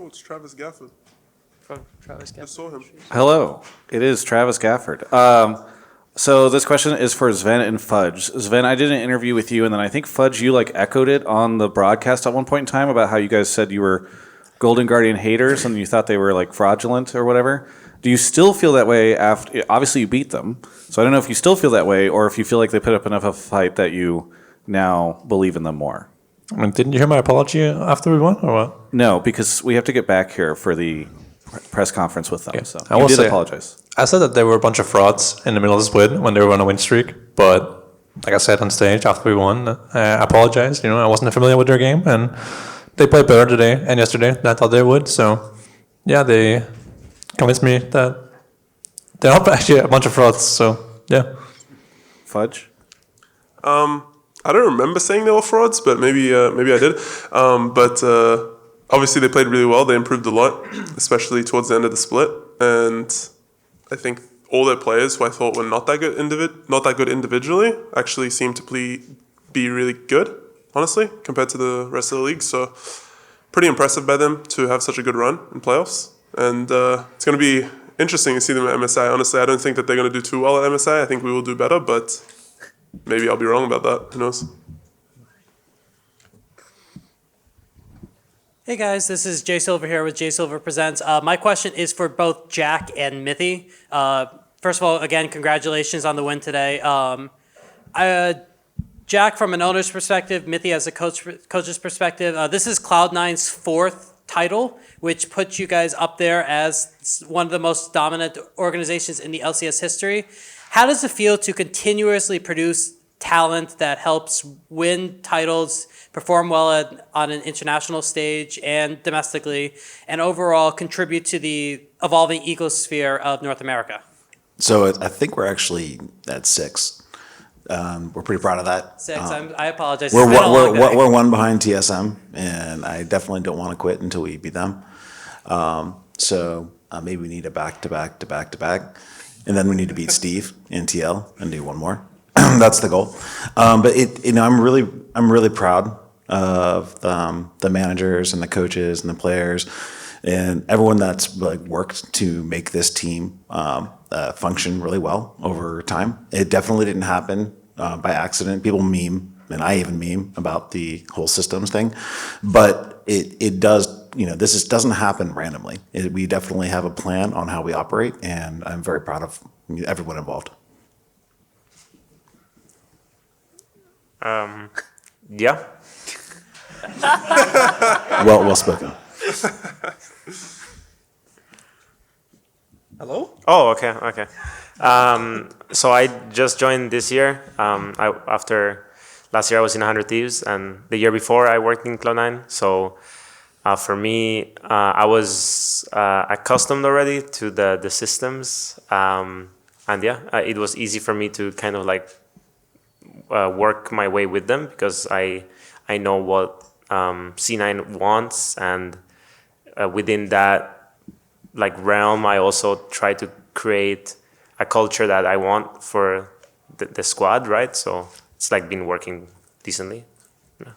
Oh, it's Travis Gafford. From Travis Gafford. I saw him. Hello, it is Travis Gafford. So this question is for Sven and Fudge. Sven, I did an interview with you, and then I think Fudge, you like echoed it on the broadcast at one point in time about how you guys said you were Golden Guardian haters and you thought they were like fraudulent or whatever. Do you still feel that way after? Obviously, you beat them, so I don't know if you still feel that way or if you feel like they put up enough of a fight that you now believe in them more. I mean, didn't you hear my apology after we won, or what? No, because we have to get back here for the press conference with them. Yeah. So I you will did say- apologize. I said that there were a bunch of frauds in the middle of the split when they were on a win streak, but like I said on stage after we won, I apologized. I wasn't familiar with their game, and they played better today and yesterday than I thought they would. So, yeah, they convinced me that they're not actually a bunch of frauds. So, yeah. Fudge? I don't remember saying they were frauds, but maybe I did. But obviously they played really well. They improved a lot, especially towards the end of the split. And I think all their players, who I thought were not that good individually, actually seemed to be really good, honestly, compared to the rest of the league. So pretty impressive by them to have such a good run in playoffs. And it's going to be interesting to see them at MSI. Honestly, I don't think that they're going to do too well at MSI. I think we will do better, but maybe I'll be wrong about that. Who knows? Hey guys, this is Jay Silver here with Jay Silver Presents. My question is for both Jack and Mithy. First of all, again, congratulations on the win today. Jack, from an owner's perspective, Mithy as a coach's perspective, this is Cloud9's fourth title, which puts you guys up there as one of the most dominant organizations in the LCS history. How does it feel to continuously produce talent that helps win titles, perform well on an international stage and domestically, and overall contribute to the evolving ecosphere of North America? So I think we're actually at 6. We're pretty proud of that. 6. I apologize. We're It's been a long day. we're one behind TSM, and I definitely don't want to quit until we beat them. So maybe we need a back to back, and then we need to beat Steve in TL and do one more. That's the goal. But I'm really proud of the managers and the coaches and the players and everyone that's like worked to make this team function really well over time. It definitely didn't happen by accident. People meme, and I even meme about the whole systems thing, but it does. This doesn't happen randomly. We definitely have a plan on how we operate, and I'm very proud of everyone involved. Yeah. Well spoken. Hello? Oh, okay. So I just joined this year. After last year I was in 100 Thieves, and the year before I worked in Cloud9. So for me, I was accustomed already to the systems, and it was easy for me to kind of like work my way with them because I know what C9 wants, and within that like realm, I also try to create a culture that I want for the squad, right? So it's like been working decently. Yeah.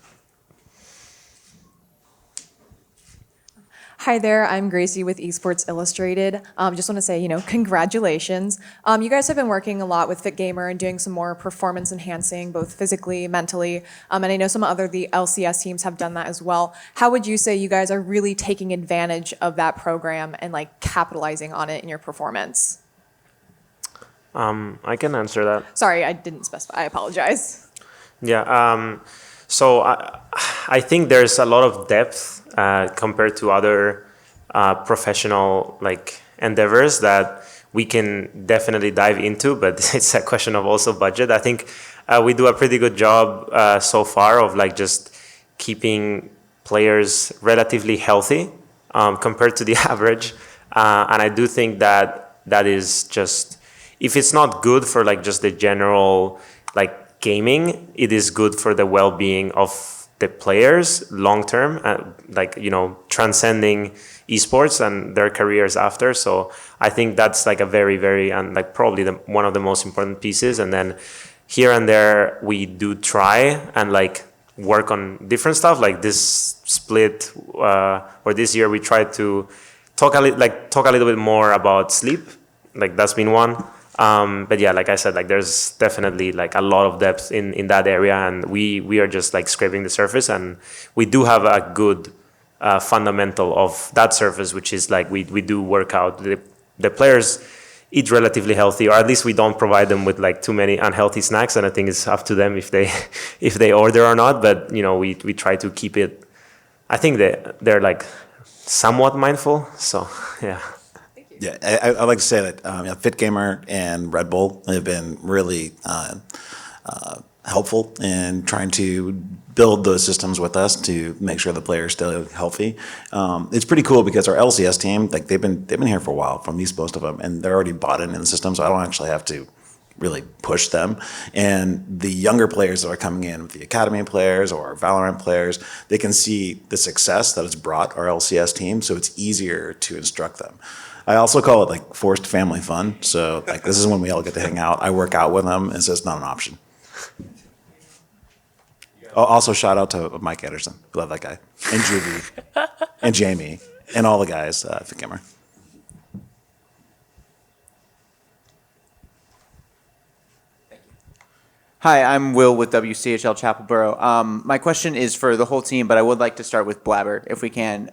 Hi there, I'm Gracie with Esports Illustrated. Just want to say, congratulations. You guys have been working a lot with Fit Gamer and doing some more performance enhancing, both physically, mentally, and I know some other the LCS teams have done that as well. How would you say you guys are really taking advantage of that program and like capitalizing on it in your performance? I can answer that. Sorry, I didn't specify. I apologize. Yeah. So I think there's a lot of depth compared to other professional like endeavors that we can definitely dive into, but it's a question of also budget. I think we do a pretty good job so far of like just keeping players relatively healthy compared to the average, and I do think that is just, if it's not good for like just the general like gaming, it is good for the well-being of the players long term, like transcending esports and their careers after. So I think that's like a very, very, and like probably one of the most important pieces. And then here and there we do try and like work on different stuff. Like this split or this year, we tried to talk a little bit more about sleep. Like that's been one. But yeah, like I said, like there's definitely like a lot of depth in that area, and we are just like scraping the surface, and we do have a good fundamental of that surface, which is like we do work out. The players eat relatively healthy, or at least we don't provide them with like too many unhealthy snacks, and I think it's up to them if they order or not. But you know, we try to keep it. I think they're like somewhat mindful. So yeah. Yeah, I like to say that Fit Gamer and Red Bull have been really helpful in trying to build those systems with us to make sure the players stay healthy. It's pretty cool because our LCS team, like they've been here for a while, from East most of them, and they're already bought in the system, so I don't actually have to really push them. And the younger players that are coming in, the academy players or Valorant players, they can see the success that it's brought our LCS team, so it's easier to instruct them. I also call it like forced family fun. So like this is when we all get to hang out. I work out with them, and so it's not an option. Also, shout out to Mike Anderson. Love that guy. And Juvie. And Jamie. And all the guys at Fit Gamer. Hi, I'm Will with WCHL Chapelboro. My question is for the whole team, but I would like to start with Blabber, if we can.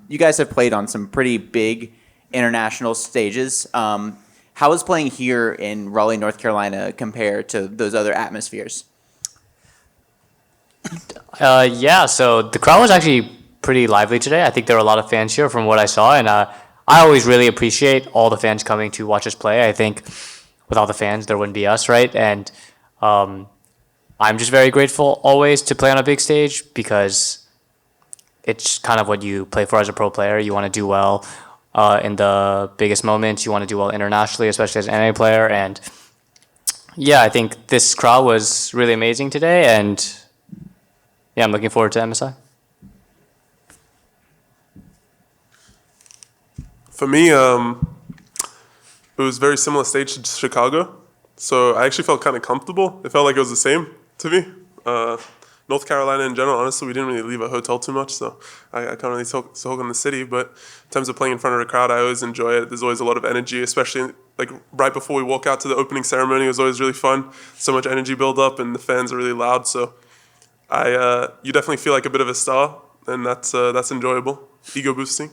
You guys have played on some pretty big international stages. How is playing here in Raleigh, North Carolina compare to those other atmospheres? Yeah, so the crowd was actually pretty lively today. I think there were a lot of fans here from what I saw, and I always really appreciate all the fans coming to watch us play. I think without the fans, there wouldn't be us, right? And I'm just very grateful always to play on a big stage because it's kind of what you play for as a pro player. You want to do well in the biggest moments. You want to do well internationally, especially as an NA player. And yeah, I think this crowd was really amazing today, and yeah, I'm looking forward to MSI. For me, it was very similar stage to Chicago, so I actually felt kind of comfortable. It felt like it was the same to me. North Carolina in general, honestly, we didn't really leave a hotel too much, so I can't really talk in the city. But in terms of playing in front of a crowd, I always enjoy it. There's always a lot of energy, especially like right before we walk out to the opening ceremony. It was always really fun. So much energy build up, and the fans are really loud. So you definitely feel like a bit of a star, and that's enjoyable, ego boosting.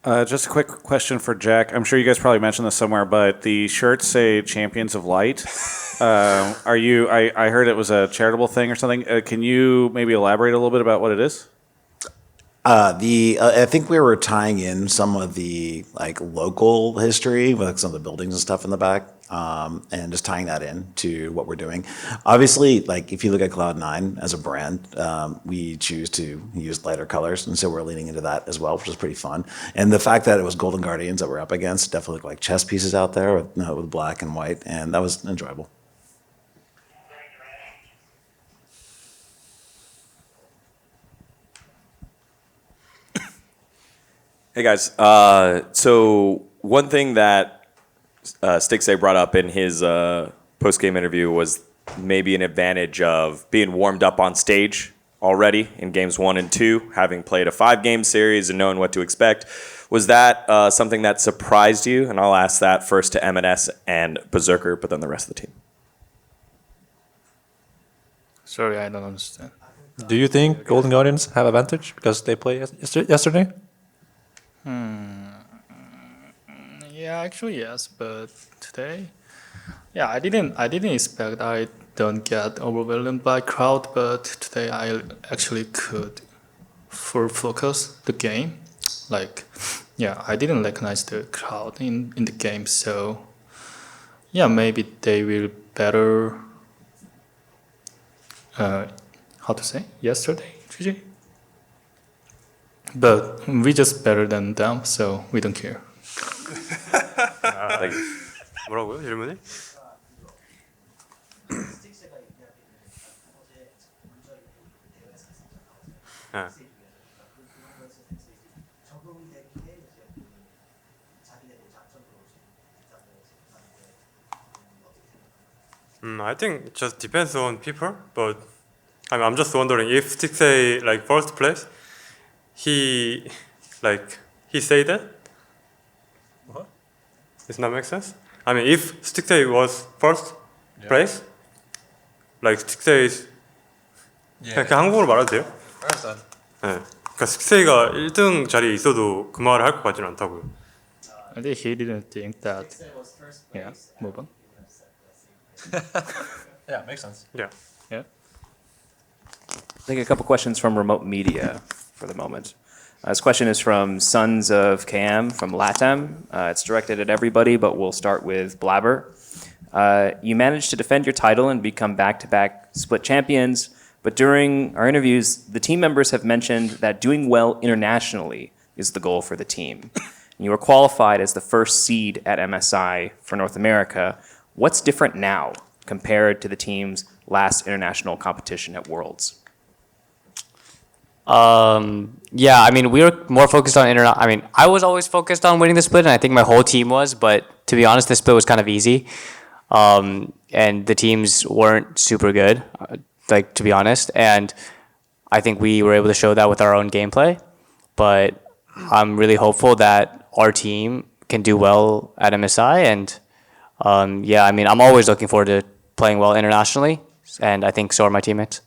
Just a quick question for Jack. I'm sure you guys probably mentioned this somewhere, but the shirts say Champions of Light. Are you? I heard it was a charitable thing or something. Can you maybe elaborate a little bit about what it is? I think we were tying in some of the like local history with like, some of the buildings and stuff in the back, and just tying that in to what we're doing. Obviously, like if you look at Cloud9 as a brand, we choose to use lighter colors, and so we're leaning into that as well, which is pretty fun. And the fact that it was Golden Guardians that we're up against definitely looked like chess pieces out there with black and white, and that was enjoyable. Hey guys, so one thing that Stixay brought up in his post-game interview was maybe an advantage of being warmed up on stage already in games 1 and 2, having played a 5-game series and knowing what to expect. Was that something that surprised you? And I'll ask that first to M&S and Berserker, but then the rest of the team. Sorry, I don't understand. Do you think Golden Guardians have advantage because they played yesterday? Yeah, actually yes, but today, yeah, I didn't expect I don't get overwhelmed by crowd, but today I actually could full focus the game. Like, yeah, I didn't recognize the crowd in the game, so yeah, maybe they will better. How to say yesterday, GG. But we just better than them, so we don't care. 뭐라고요, 질문이? I think it just depends on people, but I'm just wondering if Stick say like first place, he say that. What? Does that make sense? I mean, if Stick say was first place, like Stick say is 그냥 한국어로 말해도 돼요? 네. 그러니까 스틱세이가 1등 자리에 있어도 그 말을 할 것 같지는 않다고요. I think he didn't think that. Yeah, move on. Yeah, makes sense. Yeah. Yeah. Take a couple questions from remote media for the moment. This question is from Sons of KM from LATAM. It's directed at everybody, but we'll start with Blabber. You managed to defend your title and become back-to-back split champions, but during our interviews, the team members have mentioned that doing well internationally is the goal for the team. You were qualified as the first seed at MSI for North America. What's different now compared to the team's last international competition at Worlds? Yeah, I mean, we were more focused on I mean, I was always focused on winning the split, and I think my whole team was, but to be honest, the split was kind of easy. And the teams weren't super good, like, to be honest. And I think we were able to show that with our own gameplay. But I'm really hopeful that our team can do well at MSI. And yeah, I mean, I'm always looking forward to playing well internationally. And I think so are my teammates.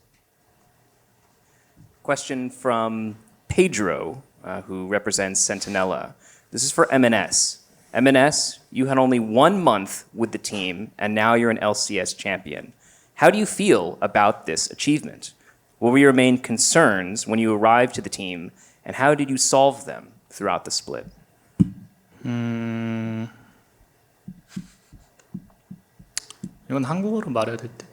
Question from Pedro, who represents Sentinella. This is for MNS. MNS, you had only 1 month with the team, and now you're an LCS champion. How do you feel about this achievement? What were your main concerns when you arrived to the team, and how did you solve them throughout the split? 이건 한국어로 말해야 될 때.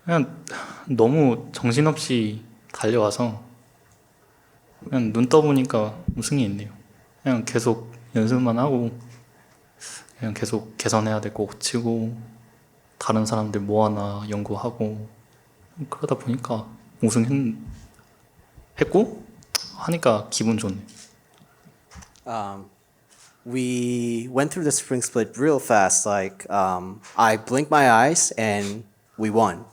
그냥 너무 정신없이 달려와서 그냥 눈 떠보니까 우승이 있네요. 그냥 계속 연습만 하고 그냥 계속 개선해야 될 거 고치고 다른 사람들 뭐 하나 연구하고 그러다 보니까 우승했고 하니까 기분 좋네. We went through the spring split real fast. Like I blinked my eyes and we won.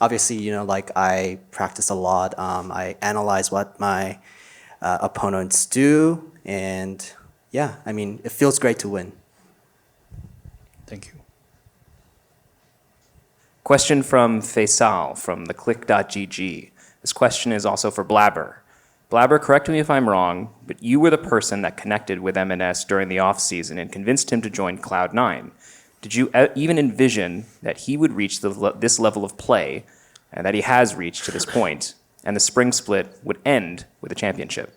Obviously, you know, like I practiced a lot. I analyzed what my opponents do, and yeah, I mean, it feels great to win. Thank you. Question from Faisal from theclick.gg. This question is also for Blabber. Blabber, correct me if I'm wrong, but you were the person that connected with MNS during the off-season and convinced him to join Cloud9. Did you even envision that he would reach this level of play, and that he has reached to this point, and the spring split would end with a championship?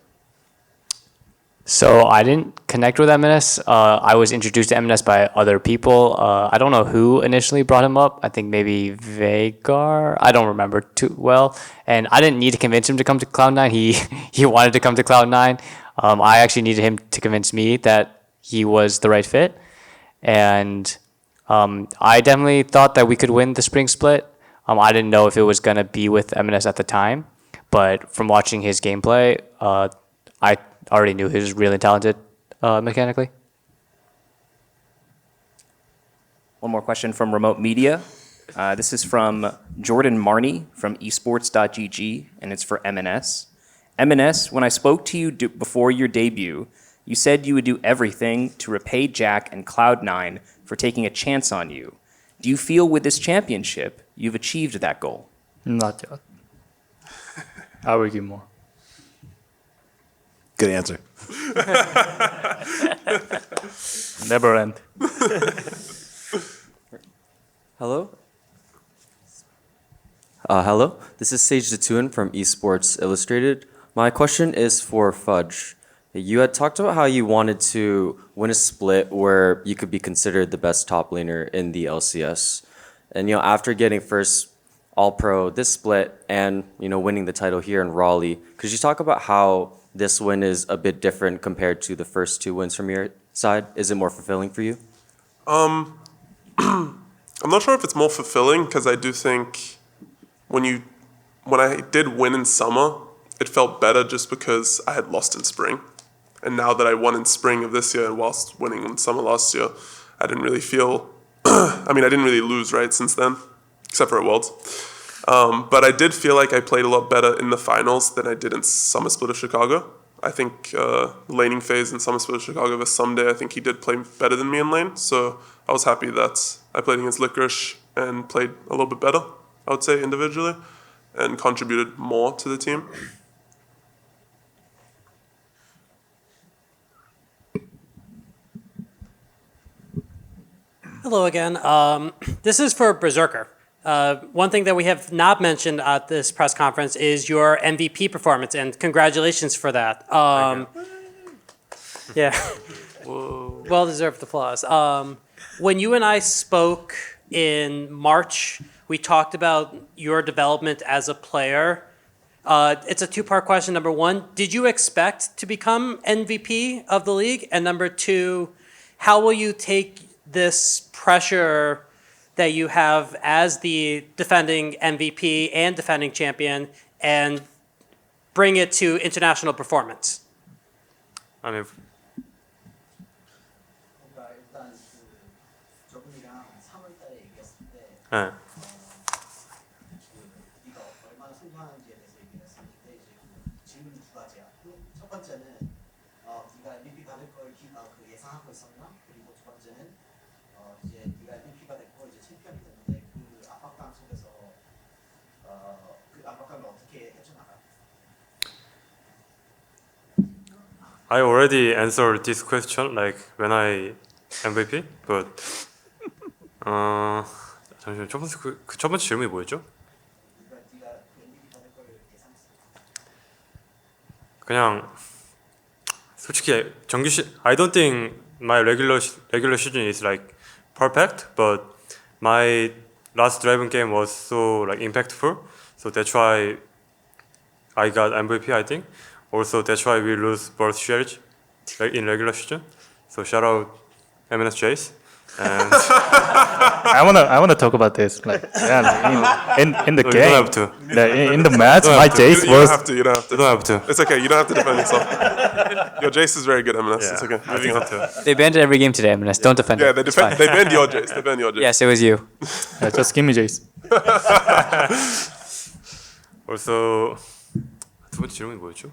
So I didn't connect with MNS. I was introduced to MNS by other people. I don't know who initially brought him up. I think maybe Vagar. I don't remember too well. And I didn't need to convince him to come to Cloud9. He wanted to come to Cloud9. I actually needed him to convince me that he was the right fit. And I definitely thought that we could win the spring split. I didn't know if it was going to be with MNS at the time. But from watching his gameplay, I already knew he was really talented mechanically. One more question from remote media. This is from Jordan Marney from esports.gg, and it's for MNS. MNS, when I spoke to you before your debut, you said you would do everything to repay Jack and Cloud9 for taking a chance on you. Do you feel with this championship you've achieved that goal? Not yet. I will give more. Good answer. Never end. Hello? Hello, this is Sage Zatoon from Esports Illustrated. My question is for Fudge. You had talked about how you wanted to win a split where you could be considered the best top laner in the LCS. And, you know, after getting first All-Pro this split and, you know, winning the title here in Raleigh, could you talk about how this win is a bit different compared to the first two wins from your side? Is it more fulfilling for you? I'm not sure if it's more fulfilling, because I do think when I did win in summer, it felt better just because I had lost in spring. And now that I won in spring of this year, whilst winning in summer last year, I didn't really feel. I mean, I didn't really lose right since then, except for at Worlds. But I did feel like I played a lot better in the finals than I did in Summer Split of Chicago. I think laning phase in Summer Split of Chicago versus Someday, I think he did play better than me in lane. So I was happy that I played against Licorice and played a little bit better, I would say, individually, and contributed more to the team. Hello again. This is for Berserker. One thing that we have not mentioned at this press conference is your MVP performance, and congratulations for that. Yeah, well-deserved applause. When you and I spoke in March, we talked about your development as a player. It's a two-part question. Number one, did you expect to become MVP of the league? And number two, how will you take this pressure that you have as the defending MVP and defending champion and bring it to international performance? I mean, 네. I already answered this question like when I MVP, but 잠시만 첫 번째 질문이 뭐였죠? 그냥 솔직히 I don't think my regular season is like perfect, but my last Draven game was so like impactful, so that's why I got MVP. I think also that's why we lose both shares in regular season. So shout out MNS Jace. And I wanna talk about this. Like, yeah, in the No, game, you don't have to. in the match, my Jace You was. don't have to. You don't have to. You don't have to. It's okay. You don't have to defend yourself. Your Jace is very good, M&S. It's okay. Moving on. They banned it every game today, M&S. Don't defend Yeah, it. they It's fine. banned your Jace. They banned your Jace. Yes, it was you. Yeah, just give me Jace. Also 두 번째 질문이 뭐였죠?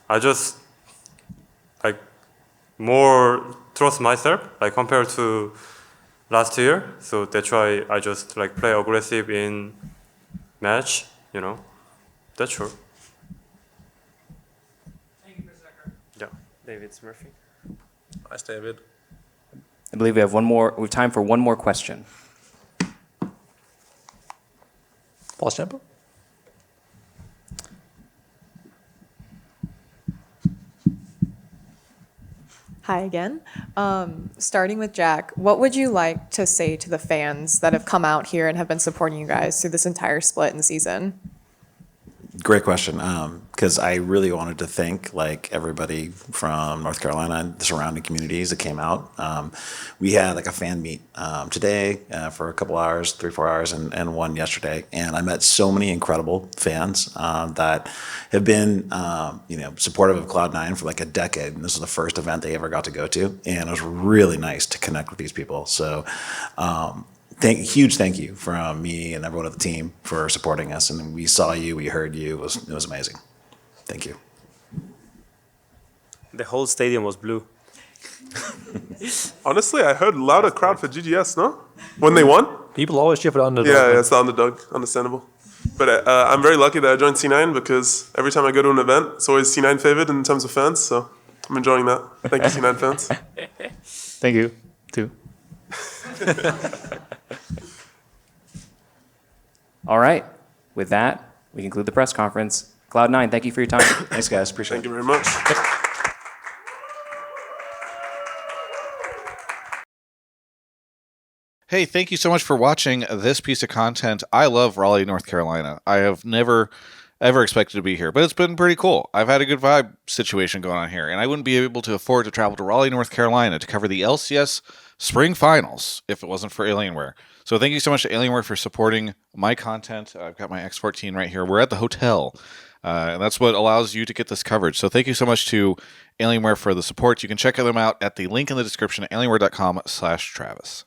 I just like more trust myself like compared to last year, so that's why I just like play aggressive in match, you know. That's true. Thank you, Berserker. Yeah. David Murphy. Nice, David. I believe we have we have time for one more question. Pause tempo. Hi again. Starting with Jack, what would you like to say to the fans that have come out here and have been supporting you guys through this entire split in the season? Great question. Because I really wanted to thank like everybody from North Carolina and the surrounding communities that came out. We had like a fan meet today for a couple hours, 3-4 hours, and one yesterday. And I met so many incredible fans that have been supportive of Cloud9 for like a decade. And this was the first event they ever got to go to, and it was really nice to connect with these people. So. Huge thank you from me and everyone at the team for supporting us. And we saw you, we heard you. It was amazing. Thank you. The whole stadium was blue. Honestly, I heard louder crowd for GGS, no? When they won? People always cheer for the underdog. Yeah, it's the underdog. Understandable. But I'm very lucky that I joined C9 because every time I go to an event, it's always C9 favored in terms of fans. So I'm enjoying that. Thank you, C9 fans. Thank you, too. All right. With that, we conclude the press conference. Cloud9, thank you for your time. Thanks, guys. Appreciate it. Thank you very much. Hey, thank you so much for watching this piece of content. I love Raleigh, North Carolina. I have never ever expected to be here, but it's been pretty cool. I've had a good vibe situation going on here, and I wouldn't be able to afford to travel to Raleigh, North Carolina to cover the LCS Spring Finals if it wasn't for Alienware. So thank you so much to Alienware for supporting my content. I've got my X14 right here. We're at the hotel, and that's what allows you to get this coverage. So thank you so much to Alienware for the support. You can check them out at the link in the description at alienware.com/Travis.